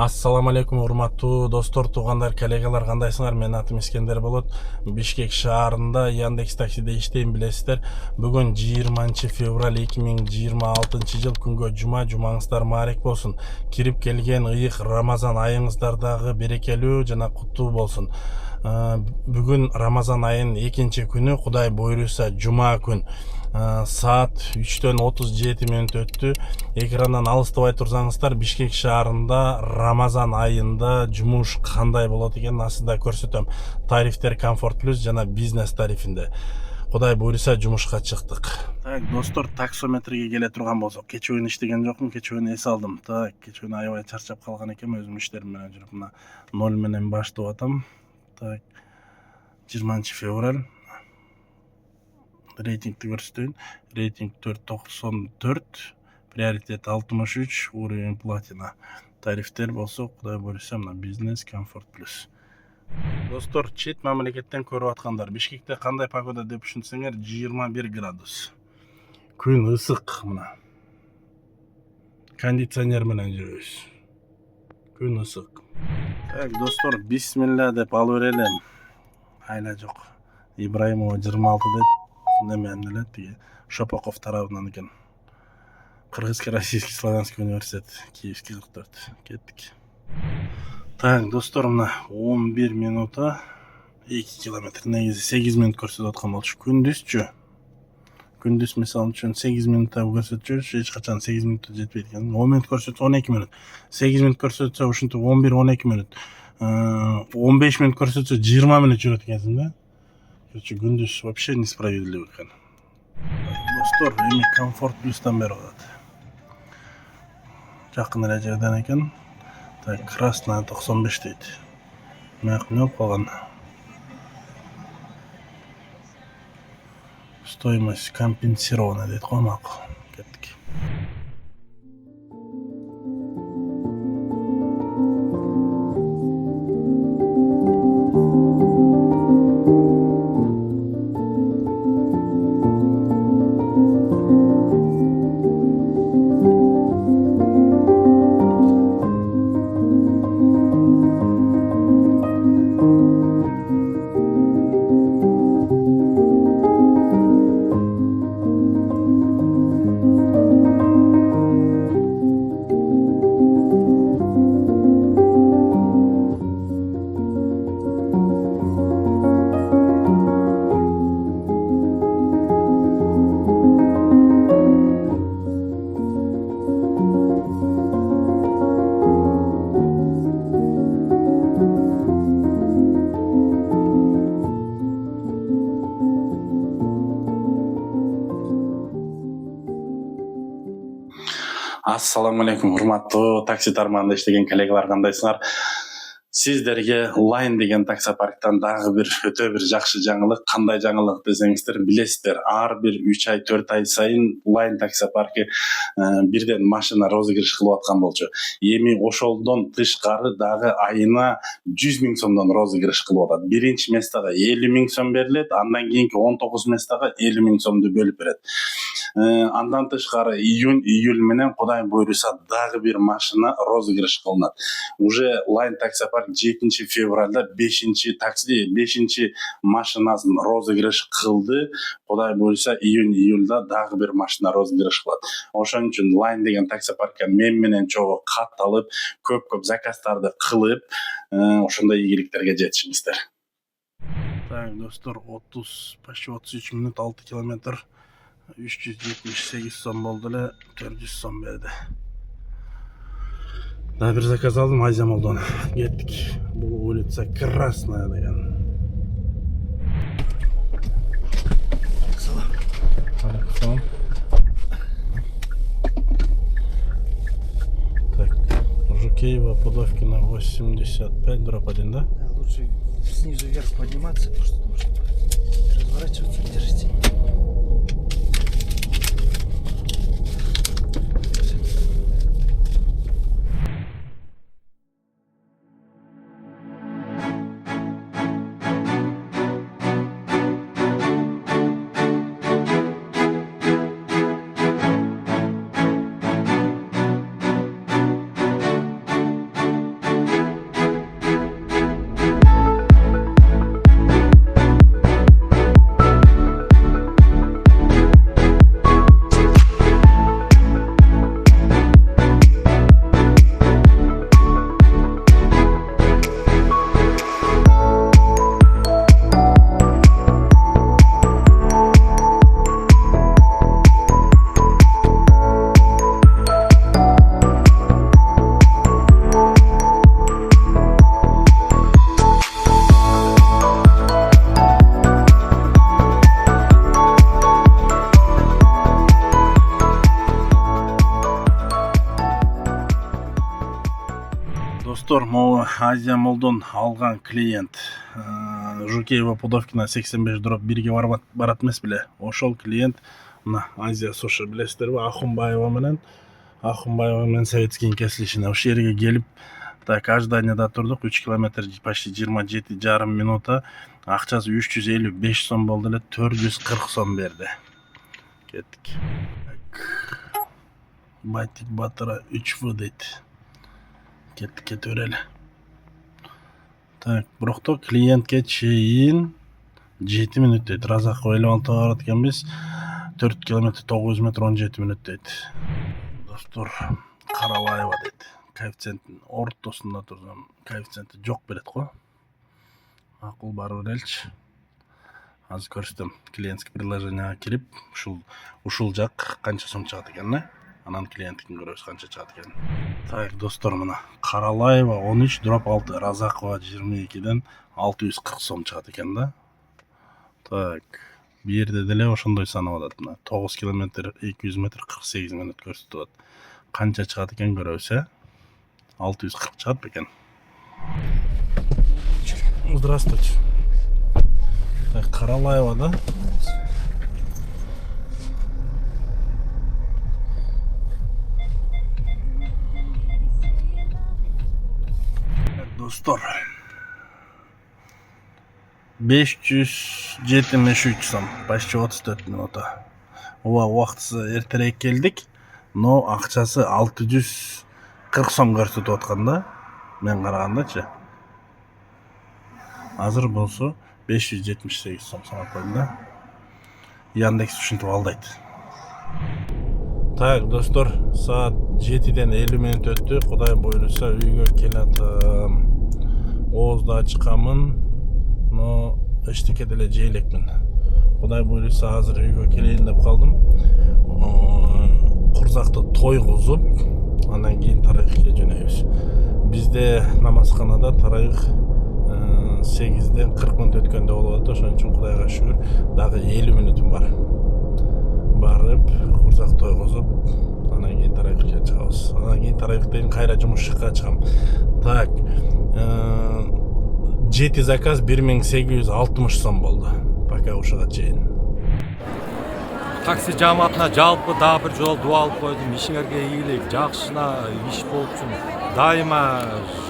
Ассаламу алейкум, урматтуу достор, туугандар, коллегалар, кандайсыңар? Менин атым Искендер болот. Бишкек шаарында Яндекс таксиде иштейм, билесиздер. Бүгүн 20 февраль 2026 жыл, күнгө жума. Жумаңыздар маарек болсун. Кирип келген ыйык Рамазан айыңыздардагы берекелүү жана куттуу болсун. Бүгүн Рамазан айынын 2 күнү, Кудай буйруса жума күн. Саат 3-төн 37 мүнөт өттү. Экрандан алыстабай турсаңыздар, Бишкек шаарында Рамазан айында жумуш кандай болот экенин астында көрсөтөм. Тарифтер Комфорт Плюс жана бизнес тарифинде. Кудай буйруса жумушка чыктык. Так, достор, таксометрге келе турган болсок, кечүүн иштеген жокмун, кечүүн эс алдым. Так, кечүүн аябай чарчап калган экенмин, өзүм иштерим менен жүрүп мына 0 менен баштап атам. Так, 20 февраль. Рейтингти көрсөтөйүн. Рейтинг 494, приоритет 63, уровень платина. Тарифтер болсо, Кудай буйруса, мына бизнес Комфорт Плюс. Достор, чет мамлекеттен көрүп аткандар, Бишкекте кандай погода деп түшүнсөңөр, 21 градус. Күн ысык мына. Кондиционер менен жүрөбүз. Күн ысык. Так, достор, бисмилла деп алып берелим. Айла жок. Ибраимова 26 деп немен эле тиги Шопоков тарабынан экен. Кыргызский Российский Славянский университет, Киевский 44. Кеттик. Так, достор, мына 11 минута 2 километр. Негизи 8 минут көрсөтүп аткан болчу. Күндүзчү. Күндүз мисалы үчүн 8 минутта көрсөтчү, эч качан 8 минутта жетпейт экен. 10 минут көрсөтсө 12 минут. 8 минут көрсөтсө ушинтип 11-12 минут. 15 минут көрсөтсө 20 минут жүрөт экенсиң да. Короче, күндүз вообще несправедливо экен. Достор, эми Комфорт Плюстан берип атат. Жакын эле жерден экен. Так, красная 95 дейт. Маяк не болуп калган. Стоимость компенсирована дейт го, макул. Кеттик. Ассаламу алейкум, урматтуу такси тармагында иштеген коллегалар, кандайсыңар? Сиздерге Line деген таксопарктан дагы бир өтө бир жакшы жаңылык. Кандай жаңылык десеңиздер, билесиздер, ар бир 3 ай 4 ай сайын Line таксопарки бирден машина розыгрыш кылып аткан болчу. Эми ошолдон тышкары дагы айына 100 000 сомдон розыгрыш кылып атат. Биринчи местага 50 000 сом берилет, андан кийинки 19 местага 50 000 сомду бөлүп берет. Андан тышкары июнь менен Кудай буйруса дагы бир машина розыгрыш кылынат. Уже Line таксопарк 7 февралда 5 машинасын розыгрыш кылды. Кудай буйруса июльда дагы бир машина розыгрыш кылат. Ошон үчүн Line деген таксопаркка мен менен чогуу кат алып, көп заказдарды кылып, ошондой ийгиликтерге жетишиңиздер. Так, достор, почти 33 минут 6 километр. 378 сом болду эле, 400 сом берди. Да, бир заказ алдым, Азия Молдон. Кеттик. Бул улица Красная деген. Салам. Так, Жукеева, Пудовкина 85, дробь 1, да? Да, лучше снизу вверх подниматься, потому что можно разворачиваться, держите. Достор, могу Азия Молдон алган клиент Жукеева Пудовкина 85 дроп 1-ге барат эмес беле. Ошол клиент мына Азия Суши билесиздерби, Ахунбаева менен Советский кесилишине ошол жерге келип, так ожиданияда турдук. 3 километр почти 27,5 минута. Акчасы 355 сом болду эле, 440 сом берди. Кеттик. Байтик Батыра 3 дейт. Кете берели. Так, бирокто клиентке чейин 7 минут дейт. Разак ойлоп алып барат экенбиз. 4 километр 900 метр 17 минут дейт. Достор, Каралаева дейт. Коэффициенттин ортосунда турсам, коэффициенти жок берет го. Макул барып береличи. Азыр көрсөтөм. Клиентский предложенияга кирип, ушул жак канча сом чыгат экен, анан клиенттикин көрөбүз канча чыгат экен. Так, достор, мына Каралаева 13 дроп 6, Разакова 22ден 640 сом чыгат экен да. Так, бу жерде деле ошондой санап атат. Мына 9 километр 200 метр 48 минут көрсөтүп атат. Канча чыгат экен көрөбүз, 640 чыгат бекен. Здравствуйте. Так, Каралаева, да? Достор, 573 сом, почти 34 минута. Ова убактысы эртерээк келдик, но акчасы 640 сом көрсөтүп аткан да. Мен карагандачы. Азыр болсо 578 сом санап койдум да. Яндекс ушинтип алдайт. Так, достор, саат 7ден 50 минут өттү. Кудай буйруса үйгө келатам. Оозда чыкамын, но эчтеке деле жей элекмин. Кудай буйруса азыр үйгө келейин деп калдым. Курзакты тойгузуп, андан кийин тарайыкка жөнөйбүз. Бизде намазканада тарайык 8ден 40 минут өткөндө болот. Ошон үчүн Кудайга шүгүр, дагы 50 минутум бар. Барып, курзак тойгузуп, андан кийин тарайыкка чыгабыз. Андан кийин тарайыктан кайра жумушка чыгам. Так, 7 заказ 1860 сом болду. Пока ушуга чейин. Такси жамаатына жалпы дагы бир жолу дуа алып койдум. Ишиңерге ийгилик, жакшына иш болсун. Дайыма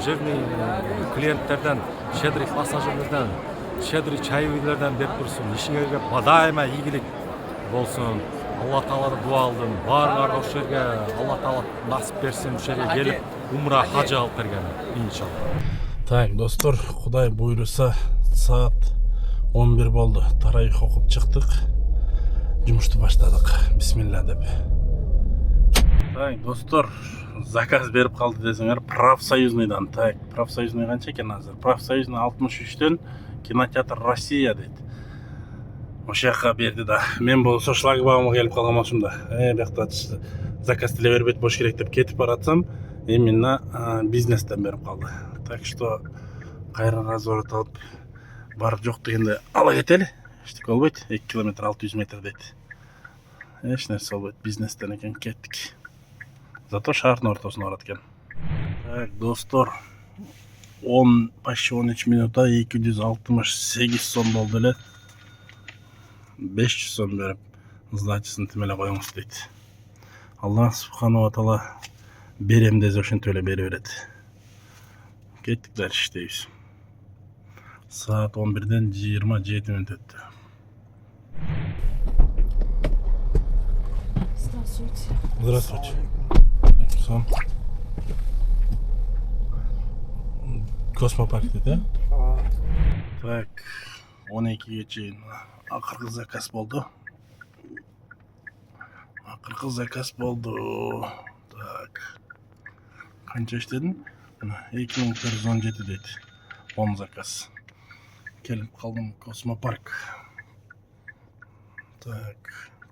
жирный клиенттерден, щедрый пассажирлерден, щедрый чайвыйлерден берип турсун. Ишиңерге дайыма ийгилик болсун. Алла Таалага дуа алдым. Баарыңарга ошол жерге Алла Таала насип берсин, ошол жерге келип умра хажы алып берген иншалла. Так, достор, Кудай буйруса саат 11 болду. Тарайык окуп чыктык. Жумушту баштадык. Бисмилла деп. Так, достор, заказ берип калды десеңер, профсоюзныйдан. Так, профсоюзный канча экен азыр? Профсоюзный 63дөн кинотеатр Россия дейт. Ошол жака берди да. Мен болсо шлагбаумга келип калган болчумун да. Биякта заказ деле бербейт болуш керек деп кетип баратсам, именно бизнестен берип калды. Так что кайра разворот алып барып жок дегенде ала кетели. Эчтеке болбойт. 2 километр 600 метр дейт. Эч нерсе болбойт. Бизнестен экен, кеттик. Зато шаардын ортосуна барат экен. Так, достор, почти 13 минута 268 сом болду эле. 500 сом берип, сдачасын тимеле коюңуз дейт. Алла субханала таала берем десе ошентип эле бере берет. Кеттик дальше иштейбиз. Саат 11ден 27 минут өттү. Здравствуйте. Здравствуйте. Алейкум. Космопаркте, да? Так, 12ге чейин акыркы заказ болду. Так. Канча иштедим? 2417 дейт. 10 заказ. Келип калдым Космопарк. Так,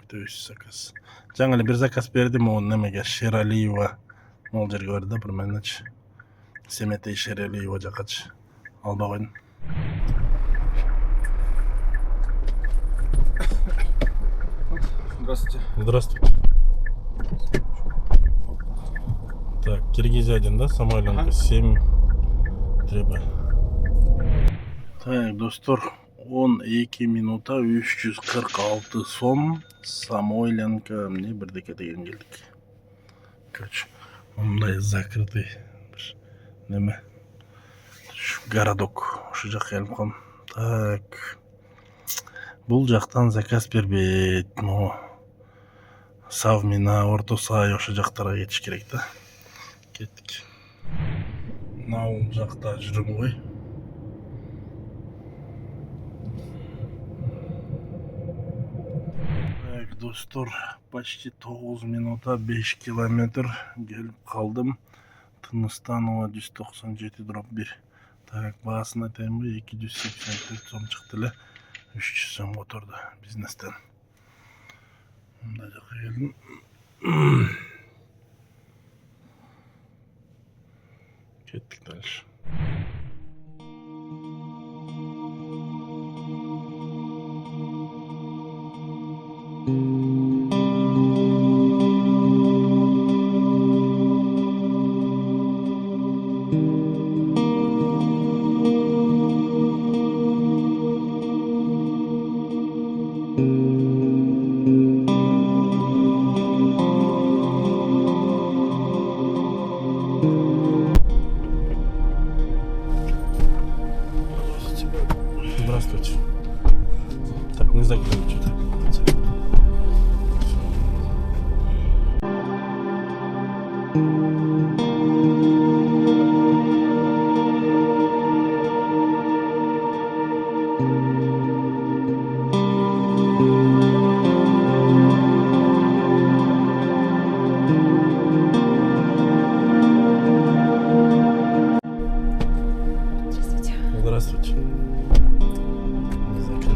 күтөбүз заказ. Жаңы эле бир заказ бердим, ал немеге Шералиева. Могул жерге барды да, примерноч. Семетей Шералиева жакачы. Албай койдум. Здравствуйте. Здравствуйте. Так, Киргизия 1, да, Самойленко 7. Треба. Так, достор, 12 минута 346 сом. Самойленко, мне бірдеке деген келдік. Короче, мындай закрытый неме. Городок. Ошо жакка келип калдым. Так. Бул жактан заказ бербейт. Савмина, Орто Сай ошо жактарга кетиш керек да. Кеттик. Мынау жакта жүрүм ғой. Так, достор, почти 9 минута 5 километр келип калдым. Тыныстанова 197/1. Так, баасын айтайынбы, 284 сом чыкты эле. 300 сом отурду бизнестен. Мындай жака келдим. Кеттик дальше. Здравствуйте. Так, не закройте. Здравствуйте. Не закрыли.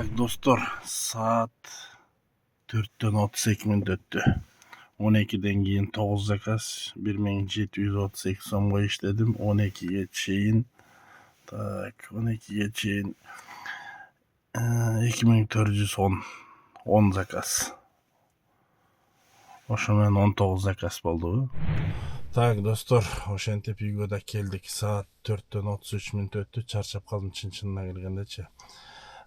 Так, достор, saat 4'ten 32 minut öttü. 12'den keyin 9 zakaz 1738 so'mga ishladim. 12'ga cheyin tak 12'ga cheyin 2410 zakaz. Oşo menен 19 zakaz boldu. Так, достор, ошентип үйгө да келдик. Saat 4'ten 33 minut öttü. Чарчап калдым чын-чынына келгендечи.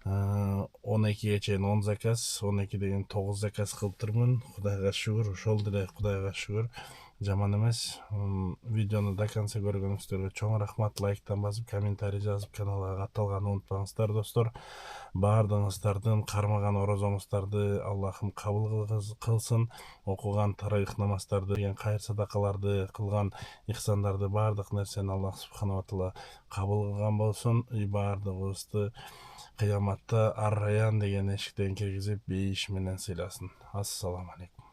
12'ye чейин 10 заказ, 12 деген 9 заказ кылыптырмын. Кудайга шүгүр, ошол деле Кудайга шүгүр. Жаман эмес. Видеону до конца көргөнүңүздөргө чоң рахмат. Лайктан басып, комментарий жазып, каналга катталганды унутпаңыздар, достор. Баардыгыңыздардын кармаган орозоңуздарды Аллахым кабыл кылсын. Окуган тарайх намаздарды, берген кайыр садакаларды, кылган ихсандарды, баардык нерсени Аллах субхана ва таала кабыл кылган болсун. Баардыгыбызды кыяматта Ар-Райян деген эшиктен киргизип бейиш менен сыйласын. Ассаламу алейкум.